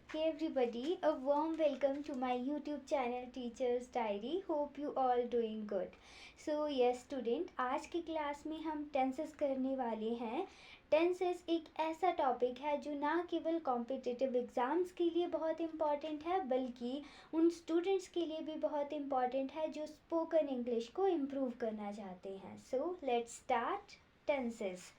Hey everybody, a warm welcome to my YouTube channel Teachers Diary. Hope you all doing good. So yes student, आज की class में हम tenses करने वाले हैं. टेंसेस एक ऐसा टॉपिक है जो ना केवल कॉम्पिटिटिव एग्ज़ाम्स के लिए बहुत इम्पॉर्टेंट है बल्कि उन स्टूडेंट्स के लिए भी बहुत इम्पॉर्टेंट है जो स्पोकन इंग्लिश को इम्प्रूव करना चाहते हैं. So let's start tenses.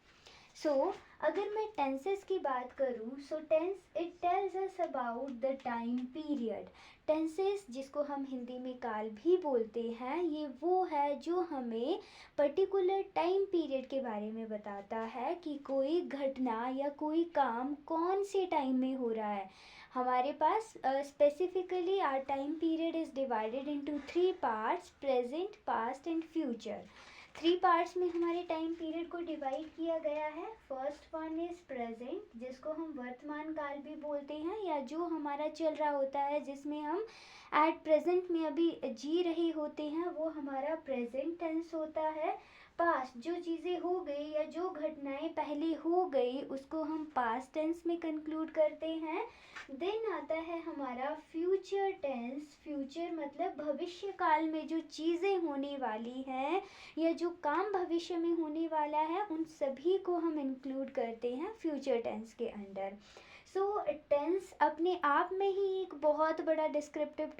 अगर मैं टेंसेस की बात करूँ so tense it tells us about the time period. Tenses जिसको हम हिंदी में काल भी बोलते हैं, ये वो है जो हमें पर्टिकुलर टाइम पीरियड के बारे में बताता है कि कोई घटना या कोई काम कौन से टाइम में हो रहा है. हमारे पास specifically our time period is divided into 3 parts: present, past and future. 3 parts में हमारे टाइम पीरियड को डिवाइड किया गया है. फर्स्ट वन इज प्रेजेंट, जिसको हम वर्तमान काल भी बोलते हैं या जो हमारा चल रहा होता है, जिसमें हम एट प्रेजेंट में अभी जी रहे होते हैं, वो हमारा प्रेजेंट टेंस होता है. पास्ट, जो चीज़ें हो गई या जो घटनाएं पहले हो गई उसको हम पास्ट टेंस में कंक्लूड करते हैं. देन आता है हमारा फ्यूचर टेंस. फ्यूचर मतलब भविष्य काल में जो चीज़ें होने वाली हैं या जो काम भविष्य में होने वाला है, उन सभी को हम इंक्लूड करते हैं फ्यूचर टेंस के अंडर. सो टेंस अपने आप में ही एक बहुत बड़ा डिस्क्रिप्टिव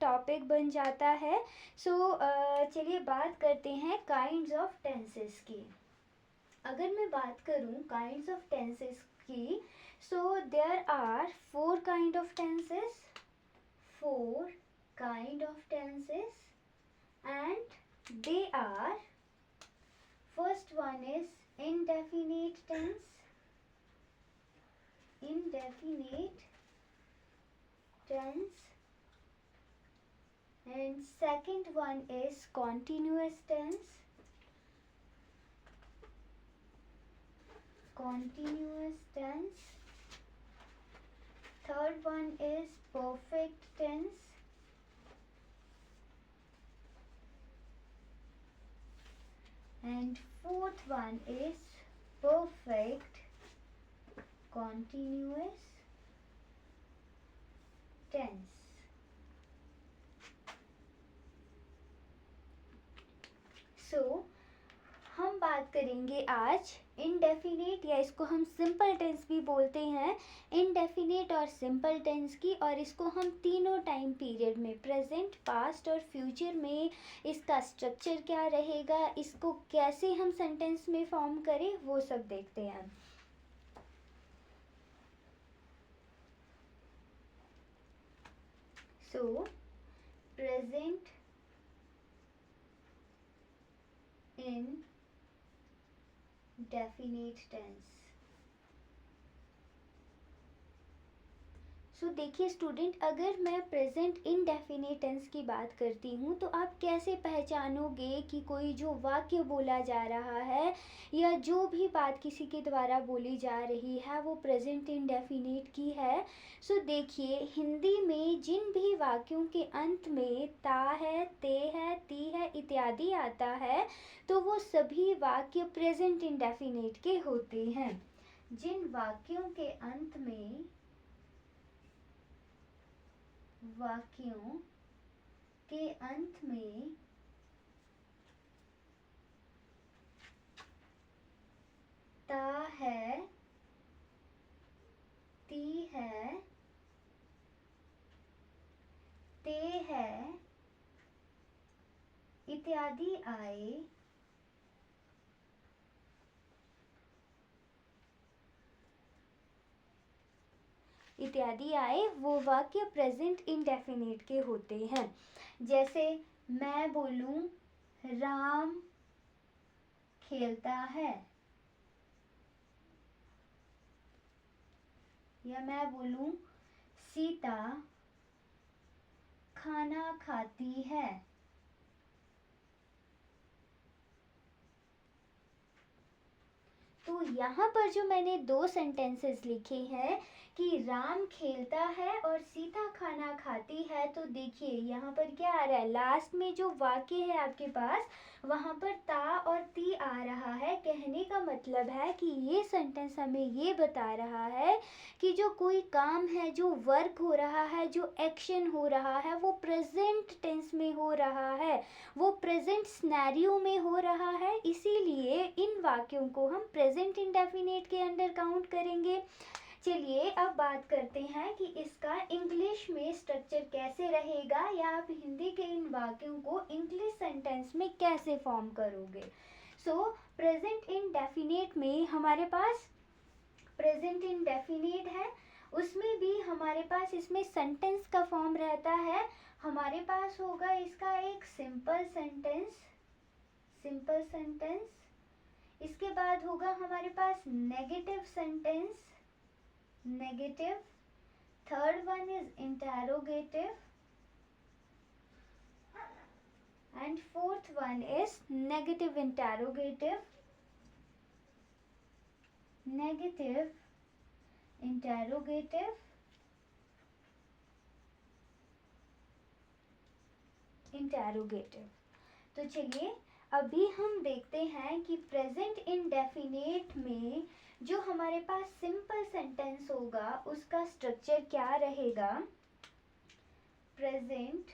टॉपिक बन जाता है. चलिए बात करते हैं काइंड्स ऑफ टेंसेस की. अगर मैं बात करूं काइंड्स ऑफ टेंसेस की, so there are 4 kind of tenses. 4 kind of tenses and they are: first one is indefinite tense. Indefinite tense. And second one is continuous tense. Continuous tense. Third one is perfect tense. And fourth one is perfect continuous tense. हम बात करेंगे आज indefinite, या इसको हम simple tense भी बोलते हैं, इनडेफिनेट और सिंपल टेंस की. और इसको हम तीनों टाइम पीरियड में, प्रेजेंट, पास्ट और फ्यूचर में, इसका स्ट्रक्चर क्या रहेगा, इसको कैसे हम सेंटेंस में फॉर्म करें, वो सब देखते हैं. Present in definite tense. देखिए स्टूडेंट, अगर मैं प्रेजेंट इनडेफिनिट टेंस की बात करती हूँ तो आप कैसे पहचानोगे कि कोई जो वाक्य बोला जा रहा है या जो भी बात किसी के द्वारा बोली जा रही है वो प्रेजेंट इनडेफिनिट की है. देखिए, हिंदी में जिन भी वाक्यों के अंत में ता है, ते है, ती है इत्यादि आता है, तो वो सभी वाक्य प्रेजेंट इनडेफिनिट के होते हैं. जिन वाक्यों के अंत में ता है, ती है, ते है इत्यादि आए वो वाक्य प्रेजेंट इंडेफिनिट के होते हैं. जैसे मैं बोलूं राम खेलता है, या मैं बोलूं सीता खाना खाती है. तो यहाँ पर जो मैंने दो सेंटेंसेस लिखे हैं कि राम खेलता है और सीता खाना खाती है, तो देखिए यहाँ पर क्या आ रहा है, लास्ट में जो वाक्य है आपके पास वहाँ पर ता और ती आ रहा है। कहने का मतलब है कि ये सेंटेंस हमें ये बता रहा है कि जो कोई काम है, जो वर्क हो रहा है, जो एक्शन हो रहा है, वो प्रेजेंट टेंस में हो रहा है, वो प्रेजेंट सिनेरियो में हो रहा है। इसीलिए इन वाक्यों को हम प्रेजेंट इंडेफिनिट के अंडर काउंट करेंगे। चलिए अब बात करते हैं कि इसका इंग्लिश में स्ट्रक्चर कैसे रहेगा, या आप हिंदी के इन वाक्यों को इंग्लिश सेंटेंस में कैसे फॉर्म करोगे। सो प्रेजेंट इंडेफिनिट में हमारे पास प्रेजेंट इंडेफिनिट है, उसमें भी हमारे पास इसमें सेंटेंस का फॉर्म रहता है। हमारे पास होगा इसका एक सिंपल सेंटेंस, इसके बाद होगा हमारे पास negative sentence, third one is interrogative and fourth one is negative interrogative, interrogative. तो चलिए अभी हम देखते हैं कि प्रेजेंट इंडेफिनिट में जो हमारे पास सिंपल सेंटेंस होगा उसका स्ट्रक्चर क्या रहेगा। प्रेजेंट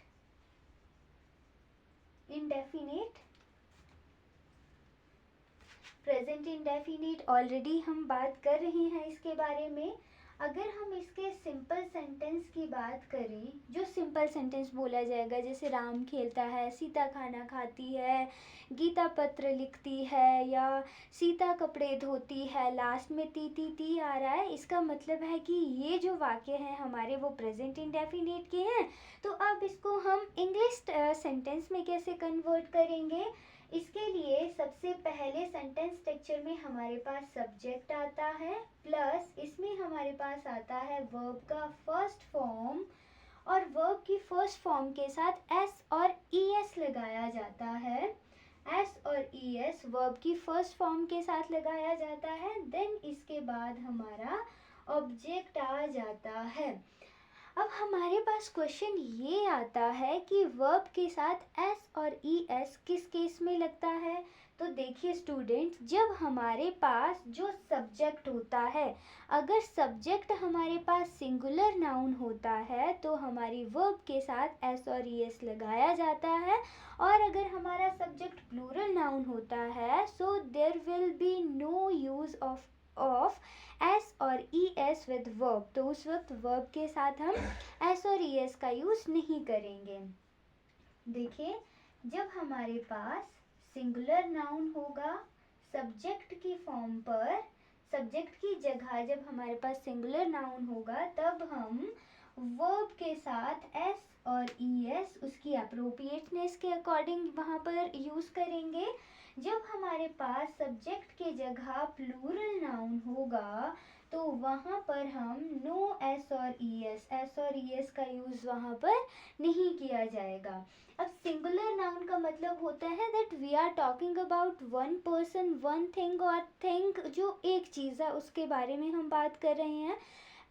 इंडेफिनिट ऑलरेडी हम बात कर रहे हैं इसके बारे में। अगर हम इसके सिंपल सेंटेंस की बात करें, जो सिंपल सेंटेंस बोला जाएगा जैसे राम खेलता है, सीता खाना खाती है, गीता पत्र लिखती है, या सीता कपड़े धोती है, लास्ट में ती ती ती आ रहा है, इसका मतलब है कि ये जो वाक्य हैं हमारे वो प्रेजेंट इंडेफिनिट के हैं। तो अब इसको हम इंग्लिश सेंटेंस में कैसे कन्वर्ट करेंगे। इसके लिए सबसे पहले सेंटेंस स्ट्रक्चर में हमारे पास सब्जेक्ट आता है, प्लस इसमें हमारे पास आता है वर्ब का फर्स्ट फॉर्म, और वर्ब की फर्स्ट फॉर्म के साथ एस और ईएस लगाया जाता है। एस और ईएस वर्ब की फर्स्ट फॉर्म के साथ लगाया जाता है। देन इसके बाद हमारा ऑब्जेक्ट आ जाता है। अब हमारे पास क्वेश्चन ये आता है कि वर्ब के साथ एस और ई एस किस केस में लगता है। तो देखिए स्टूडेंट्स, जब हमारे पास जो सब्जेक्ट होता है, अगर सब्जेक्ट हमारे पास सिंगुलर नाउन होता है तो हमारी वर्ब के साथ एस और ई एस लगाया जाता है, और अगर हमारा सब्जेक्ट प्लूरल नाउन होता है so there will be no use of S और ई एस विद वर्ब। तो उस वक्त वर्ब के साथ हम एस और ई एस का यूज नहीं करेंगे। देखिए, जब हमारे पास सिंगुलर नाउन होगा सब्जेक्ट की फॉर्म पर, सब्जेक्ट की जगह जब हमारे पास सिंगुलर नाउन होगा तब हम वर्ब के साथ एस और ई एस उसकी अप्रोप्रिएटनेस के अकॉर्डिंग वहाँ पर यूज करेंगे। जब हमारे पास सब्जेक्ट के जगह प्लूरल नाउन होगा तो वहाँ पर हम नो एस और ई एस का यूज़ वहाँ पर नहीं किया जाएगा। अब सिंगुलर नाउन का मतलब होता है that we are talking about one person, one thing, और थिंग जो एक चीज़ है उसके बारे में हम बात कर रहे हैं।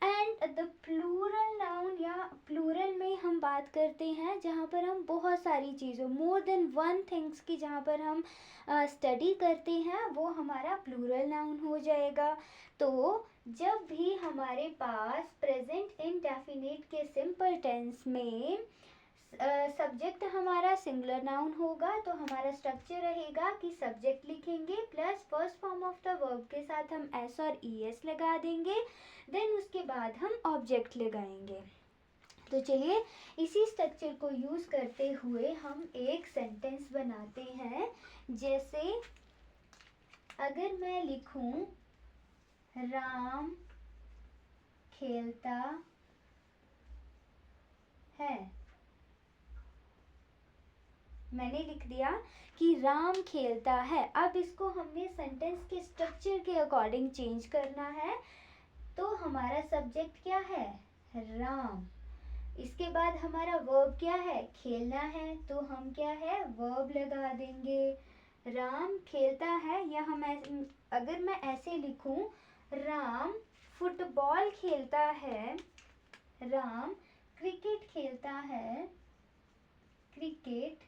एंड द प्लूरल नाउन या प्लूरल में हम बात करते हैं जहाँ पर हम बहुत सारी चीज़ों, मोर देन वन थिंग्स की जहाँ पर हम स्टडी करते हैं, वो हमारा प्लूरल नाउन हो जाएगा। तो जब भी हमारे पास प्रेजेंट इंडेफिनिट के सिंपल टेंस में सब्जेक्ट हमारा सिंगुलर नाउन होगा तो हमारा स्ट्रक्चर रहेगा कि सब्जेक्ट लिखेंगे plus first form of the verb के साथ हम एस और ई एस लगा देंगे, देन उसके बाद हम ऑब्जेक्ट लगाएंगे। तो चलिए इसी स्ट्रक्चर को यूज़ करते हुए हम एक सेंटेंस बनाते हैं। जैसे अगर मैं लिखूं राम खेलता है, मैंने लिख दिया कि राम खेलता है। अब इसको हमने सेंटेंस के स्ट्रक्चर के अकॉर्डिंग चेंज करना है। तो हमारा सब्जेक्ट क्या है, राम, इसके बाद हमारा वर्ब क्या है, खेलना है, तो हम क्या है वर्ब लगा देंगे राम खेलता है, या हम अगर मैं ऐसे लिखूं, राम फुटबॉल खेलता है, राम क्रिकेट खेलता है, क्रिकेट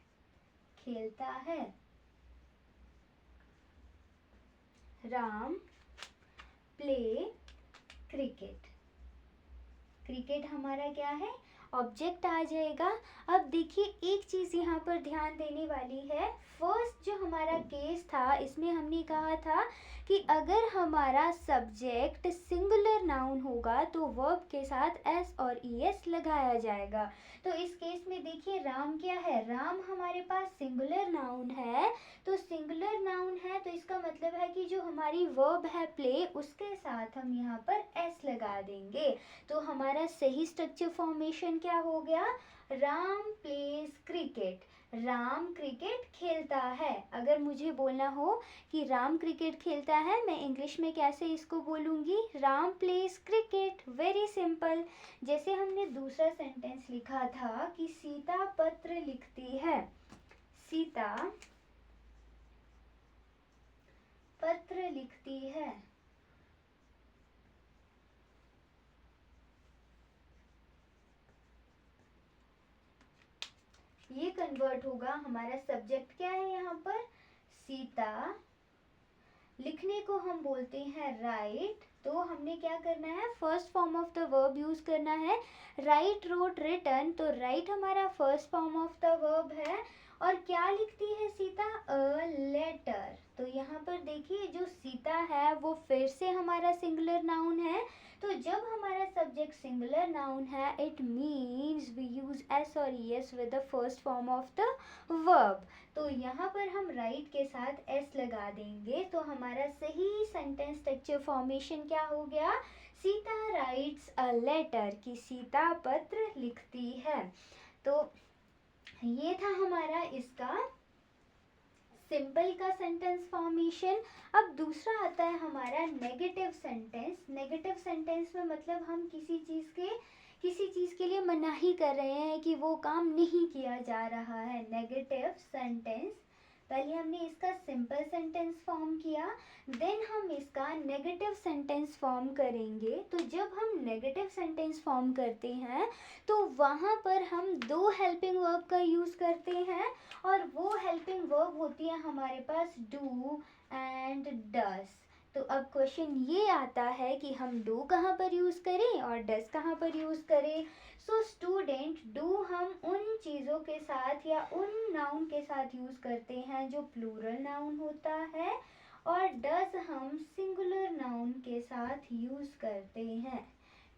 खेलता है, राम प्ले क्रिकेट। क्रिकेट हमारा क्या है, ऑब्जेक्ट आ जाएगा। अब देखिए एक चीज यहाँ पर ध्यान देने वाली है। फर्स्ट जो हमारा केस था, इसमें हमने कहा था कि अगर हमारा सब्जेक्ट सिंगुलर नाउन होगा तो वर्ब के साथ एस और ईएस लगाया जाएगा। तो इस केस में देखिए राम क्या है, राम हमारे पास सिंगुलर नाउन है। तो सिंगुलर नाउन है तो इसका मतलब है कि जो हमारी वर्ब है प्ले, उसके साथ हम यहाँ पर एस लगा देंगे। तो हमारा सही स्ट्रक्चर फॉर्मेशन क्या हो गया, Ram pledge cricket, Ram cricket खेलता है। अगर मुझे बोलना हो कि राम क्रिकेट खेलता है, मैं इंग्लिश में कैसे इसको बोलूंगी, Ram pledge cricket. Very simple. जैसे हमने दूसरा सेंटेंस लिखा था कि सीता पत्र लिखती है, सीता पत्र लिखती है, ये कन्वर्ट होगा, हमारा सब्जेक्ट क्या है यहाँ पर, सीता, लिखने को हम बोलते हैं राइट। तो हमने क्या करना है, first form of the verb use करना है, राइट, रोट, रिटन। तो राइट हमारा first form of the verb है। और क्या लिखती है सीता, अ लेटर। तो यहाँ पर देखिए जो सीता है वो फिर से हमारा सिंगुलर नाउन है। तो जब हमारा सब्जेक्ट सिंगुलर नाउन है, it means we use S और ES with the first form of the verb. तो यहाँ पर हम राइट के साथ एस लगा देंगे। तो हमारा सही सेंटेंस स्ट्रक्चर फॉर्मेशन क्या हो गया, सीता राइट्स अ लेटर, कि सीता पत्र लिखती है। तो ये था हमारा इसका सिंपल का सेंटेंस फॉर्मेशन। अब दूसरा आता है हमारा नेगेटिव सेंटेंस। नेगेटिव सेंटेंस में मतलब हम किसी चीज के लिए मनाही कर रहे हैं कि वो काम नहीं किया जा रहा है, नेगेटिव सेंटेंस। पहले हमने इसका सिंपल सेंटेंस फॉर्म किया, देन हम इसका नेगेटिव सेंटेंस फॉर्म करेंगे। तो जब हम नेगेटिव सेंटेंस फॉर्म करते हैं तो वहाँ पर हम दो हेल्पिंग वर्ब का यूज़ करते हैं, और वो हेल्पिंग वर्ब होती है हमारे पास डू एंड डस। तो अब क्वेश्चन ये आता है कि हम डू कहाँ पर यूज़ करें और डस कहाँ पर यूज़ करें। सो स्टूडेंट, डू हम उन चीज़ों के साथ या उन नाउन के साथ यूज़ करते हैं जो प्लूरल नाउन होता है, और डस हम सिंगुलर नाउन के साथ यूज़ करते हैं।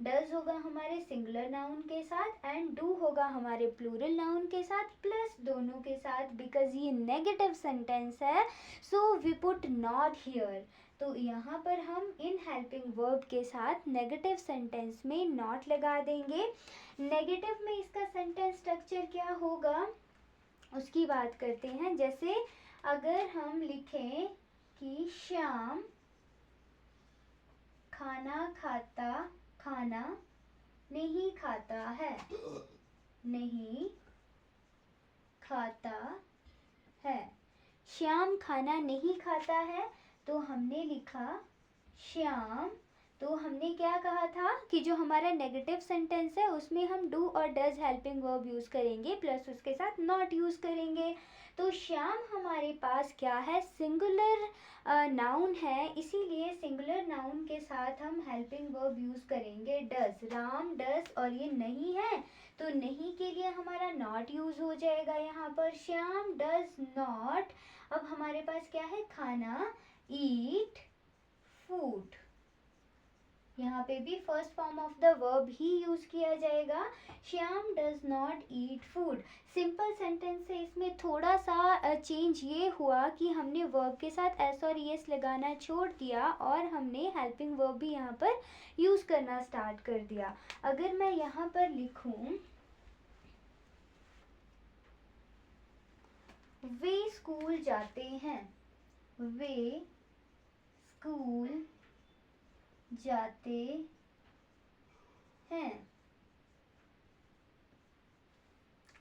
डज होगा हमारे सिंगुलर नाउन के साथ एंड डू होगा हमारे प्लूरल नाउन के साथ, प्लस दोनों के साथ, बिकॉज ये नेगेटिव सेंटेंस है so we put not here. तो यहाँ पर हम इन हेल्पिंग वर्ब के साथ नेगेटिव सेंटेंस में नॉट लगा देंगे। नेगेटिव में इसका सेंटेंस स्ट्रक्चर क्या होगा उसकी बात करते हैं। जैसे अगर हम लिखें कि श्याम खाना नहीं खाता है, नहीं खाता है, श्याम खाना नहीं खाता है। तो हमने लिखा श्याम, तो हमने क्या कहा था कि जो हमारा नेगेटिव सेंटेंस है उसमें हम डू और डज हेल्पिंग वर्ब यूज करेंगे, प्लस उसके साथ नॉट यूज करेंगे। तो श्याम हमारे पास क्या है, सिंगुलर नाउन है, इसीलिए सिंगुलर नाउन के साथ हम हेल्पिंग वर्ब यूज करेंगे डज। राम डज, और ये नहीं है तो नहीं के लिए हमारा नॉट यूज हो जाएगा यहाँ पर, श्याम डज नॉट। अब हमारे पास क्या है, खाना, ईट फूड। यहाँ पे भी first form of the verb he use किया जाएगा, Shyam does not eat food. Simple sentence से इसमें थोड़ा सा चेंज ये हुआ कि हमने वर्ब के साथ एस और ईएस लगाना छोड़ दिया और हमने हेल्पिंग वर्ब भी यहाँ पर यूज करना स्टार्ट कर दिया। अगर मैं यहाँ पर लिखूं वे स्कूल जाते हैं, वे स्कूल जाते हैं,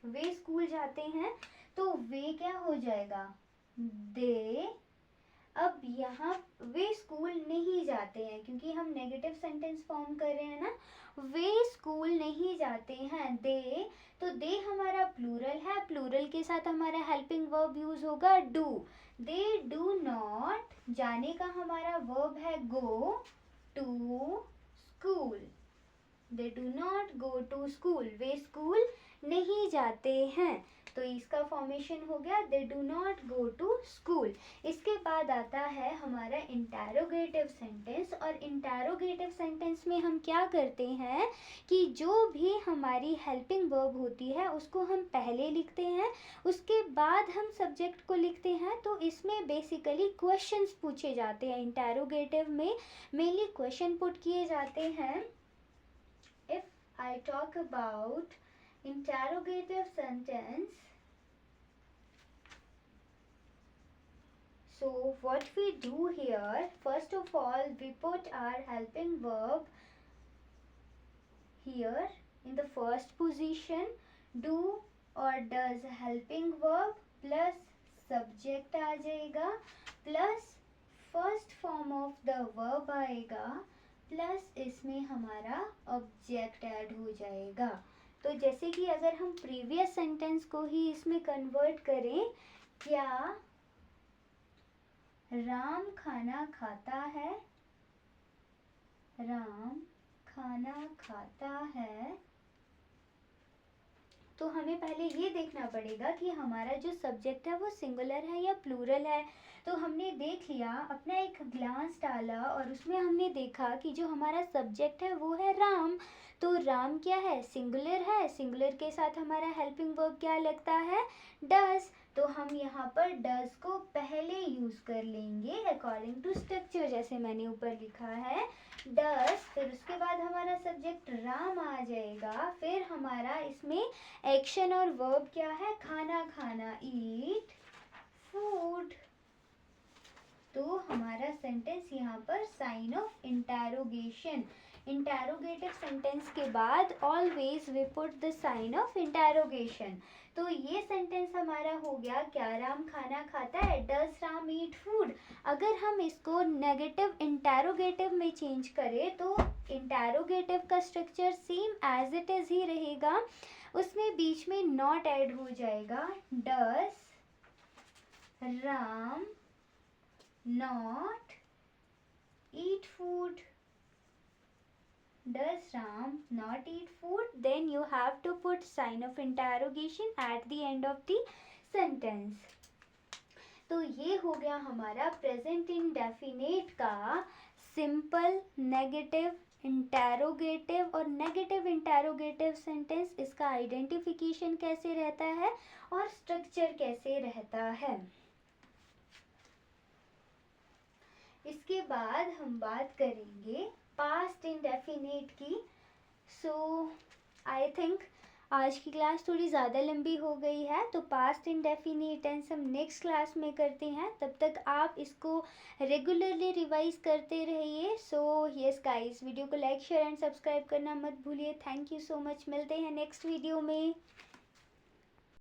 वे स्कूल जाते हैं, तो वे क्या हो जाएगा, दे, अब यहाँ वे स्कूल नहीं जाते हैं, क्योंकि हम नेगेटिव सेंटेंस फॉर्म कर रहे हैं ना, वे स्कूल नहीं जाते हैं। दे, तो दे हमारा प्लूरल है, प्लूरल के साथ हमारा हेल्पिंग वर्ब यूज होगा डू। दे डू नॉट, जाने का हमारा वर्ब है go to school. They do not go to school, वे स्कूल नहीं जाते हैं। तो इसका फॉर्मेशन हो गया they do not go to school. इसके बाद आता है हमारा इंटरोगेटिव सेंटेंस, और इंटरोगेटिव सेंटेंस में हम क्या करते हैं कि जो भी हमारी हेल्पिंग वर्ब होती है उसको हम पहले लिखते हैं, उसके बाद हम सब्जेक्ट को लिखते हैं। तो इसमें बेसिकली क्वेश्चंस पूछे जाते हैं, इंटरोगेटिव में मेनली क्वेश्चन पुट किए जाते हैं। If I talk about interrogative sentence, so what we do here, first of all we put our helping verb here in the first position, do or does helping verb plus subject आ जाएगा, plus first form of the verb आएगा, plus इसमें हमारा object add हो जाएगा। तो जैसे कि अगर हम प्रीवियस सेंटेंस को ही इसमें कन्वर्ट करें, क्या राम खाना खाता है, राम खाना खाता है, तो हमें पहले ये देखना पड़ेगा कि हमारा जो सब्जेक्ट है वो सिंगुलर है या प्लूरल है। तो हमने देख लिया, अपना एक ग्लांस डाला और उसमें हमने देखा कि जो हमारा सब्जेक्ट है वो है राम। तो राम क्या है, सिंगुलर है, सिंगुलर के साथ हमारा हेल्पिंग वर्ब क्या लगता है, डज। तो हम यहाँ पर डज को पहले यूज कर लेंगे अकॉर्डिंग टू स्ट्रक्चर, जैसे मैंने ऊपर लिखा है डज, फिर उसके बाद हमारा सब्जेक्ट राम आ जाएगा, फिर हमारा इसमें एक्शन और वर्ब क्या है, खाना खाना, ईट फूड। तो हमारा सेंटेंस यहाँ पर sign of interrogation, interrogative sentence के बाद always we put the sign of interrogation. तो ये सेंटेंस हमारा हो गया, क्या राम खाना खाता है, डज राम ईट फूड। अगर हम इसको नेगेटिव इंटरोगेटिव में चेंज करें तो इंटरोगेटिव का structure same as it is ही रहेगा, उसमें बीच में नॉट ऐड हो जाएगा, does Ram not eat food, does Ram not eat food, then you have to put sign of interrogation at the end of the sentence। तो ये हो गया हमारा प्रेजेंट इंडेफिनेट का सिंपल नेगेटिव इंटरोगेटिव और नेगेटिव इंटरोगेटिव सेंटेंस, इसका identification कैसे रहता है और स्ट्रक्चर कैसे रहता है। इसके बाद हम बात करेंगे पास्ट इंडेफिनिट की। सो आई थिंक आज की क्लास थोड़ी ज़्यादा लंबी हो गई है, तो पास्ट इंडेफिनिट टेंस हम नेक्स्ट क्लास में करते हैं। तब तक आप इसको रेगुलरली रिवाइज करते रहिए। सो यस गाइस, वीडियो को लाइक शेयर एंड सब्सक्राइब करना मत भूलिए। थैंक यू सो मच, मिलते हैं नेक्स्ट वीडियो में।